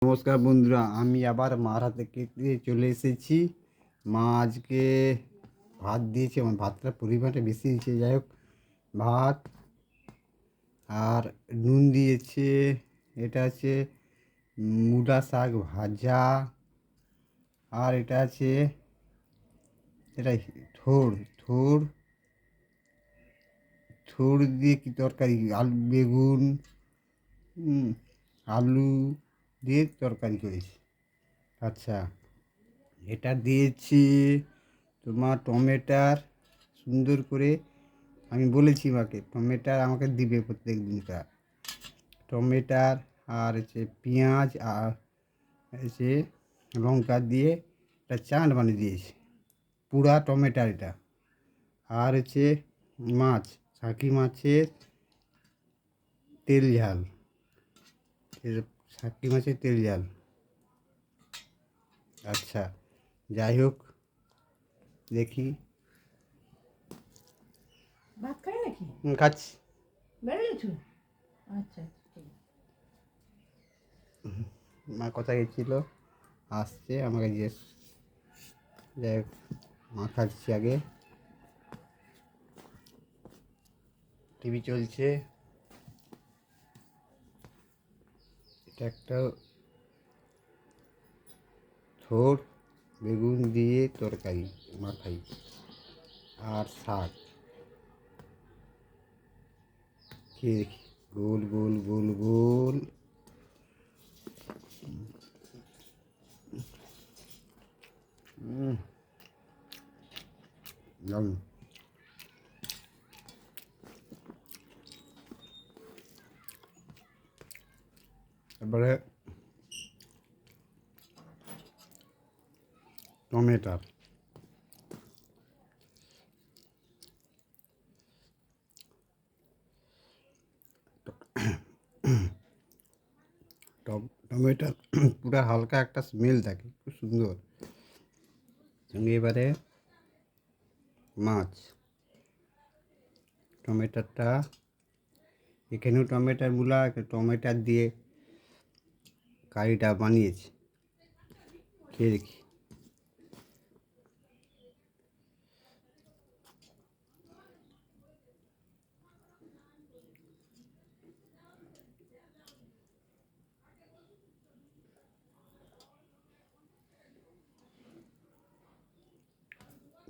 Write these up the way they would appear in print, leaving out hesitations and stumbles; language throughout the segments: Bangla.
নমস্কার বন্ধুরা, আমি আবার মার হাতে খেতে চলে এসেছি। মা আজকে ভাত দিয়েছে, আমার ভাতটা পরিমাণটা বেশি দিয়েছে। যাই হোক, ভাত আর নুন দিয়েছে। এটা আছে মূলা শাক ভাজা, আর এটা আছে এটা থোড় থোড় থোড় দিয়ে কি তরকারি, আলু বেগুন আলু দিয়ে তরকারি করেছি। আচ্ছা, এটা দিয়েছি তোমার টমেটার, সুন্দর করে আমি বলেছি মাকে টমেটার আমাকে দিবে প্রত্যেক দিনকার টমেটার, আর হচ্ছে পেঁয়াজ, আর হচ্ছে লঙ্কা দিয়ে একটা চাট বানিয়ে দিয়েছি, পুরা টমেটার এটা। আর হচ্ছে মাছ, সাকি মাছের তেল ঝাল, সাকি মাছের তেল ঝাল। আচ্ছা, যাই হোক, দেখি ভাত খাই নাকি? খাচ্ছি। বেরোলেছো? আচ্ছা ঠিক আছে। মা কোথায় গেছিলো, আসছে আমাকে জিজ্ঞেস। যাই হোক, মা খাচ্ছি আগে, টিভি চলছে। এটা একটা থোড় বেগুন দিয়ে তরকারি মাখাই, আর শাক খেয়ে দেখি। গোল গোল গোল গোল, দারুণ। তারপরে টমেটার, টমেটার পুরো হালকা একটা স্মেল থাকে, খুব সুন্দর। সঙ্গে এবারে মাছ, টমেটারটা এখানেও টমেটার গুলা টমেটার দিয়ে কারিটা বানিয়েছি, খেয়ে দেখি।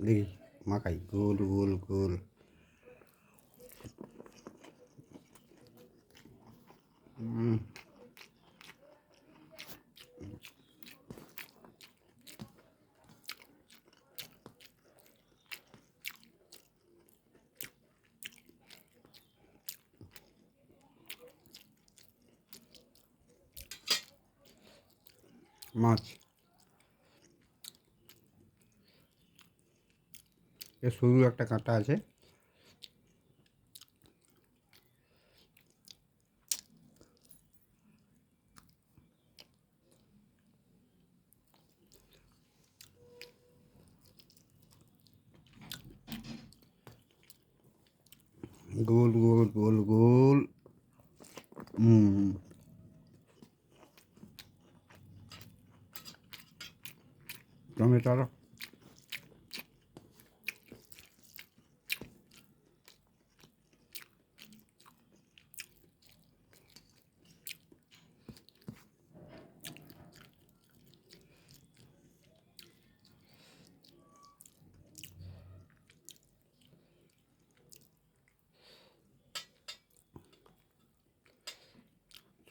দেখি, মাখাই গোল গোল গোল। মাছ এর সরু একটা কাঁটা আছে, গোল গোল গোল গোল। টমেটোর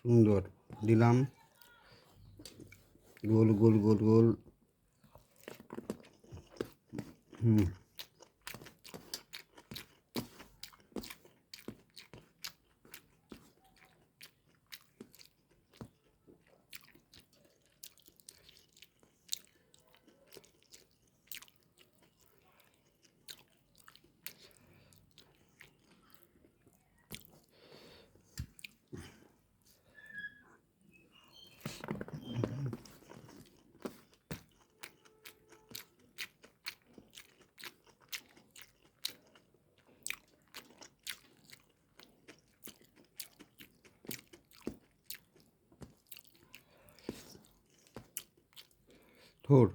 সুন্দর দিলাম, গোল গোল গোল গোল। থোড়।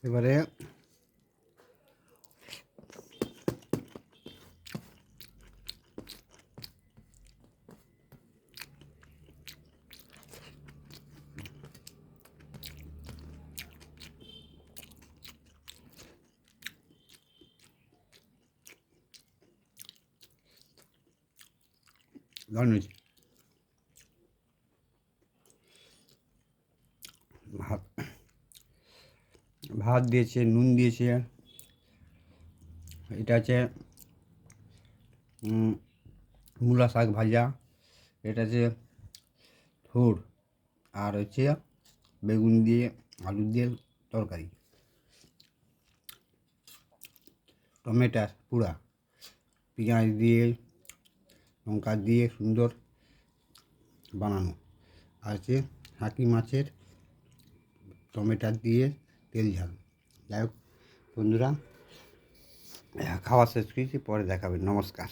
এবারে দারুণ ভাত ভাত দিয়েছে, নুন দিয়েছে। এটা হচ্ছে মূলা শাক ভাজা, এটা হচ্ছে থোড়, আর হচ্ছে বেগুন দিয়ে আলু দিয়ে তরকারি, টমেটো পুরা, পেঁয়াজ দিয়ে লঙ্কা দিয়ে সুন্দর বানানো, আর হচ্ছে হাঁকি মাছের টমেটো দিয়ে তেল ঝাল। যাই হোক বন্ধুরা, খাওয়া শেষ করেছি, পরে দেখাবেন। নমস্কার।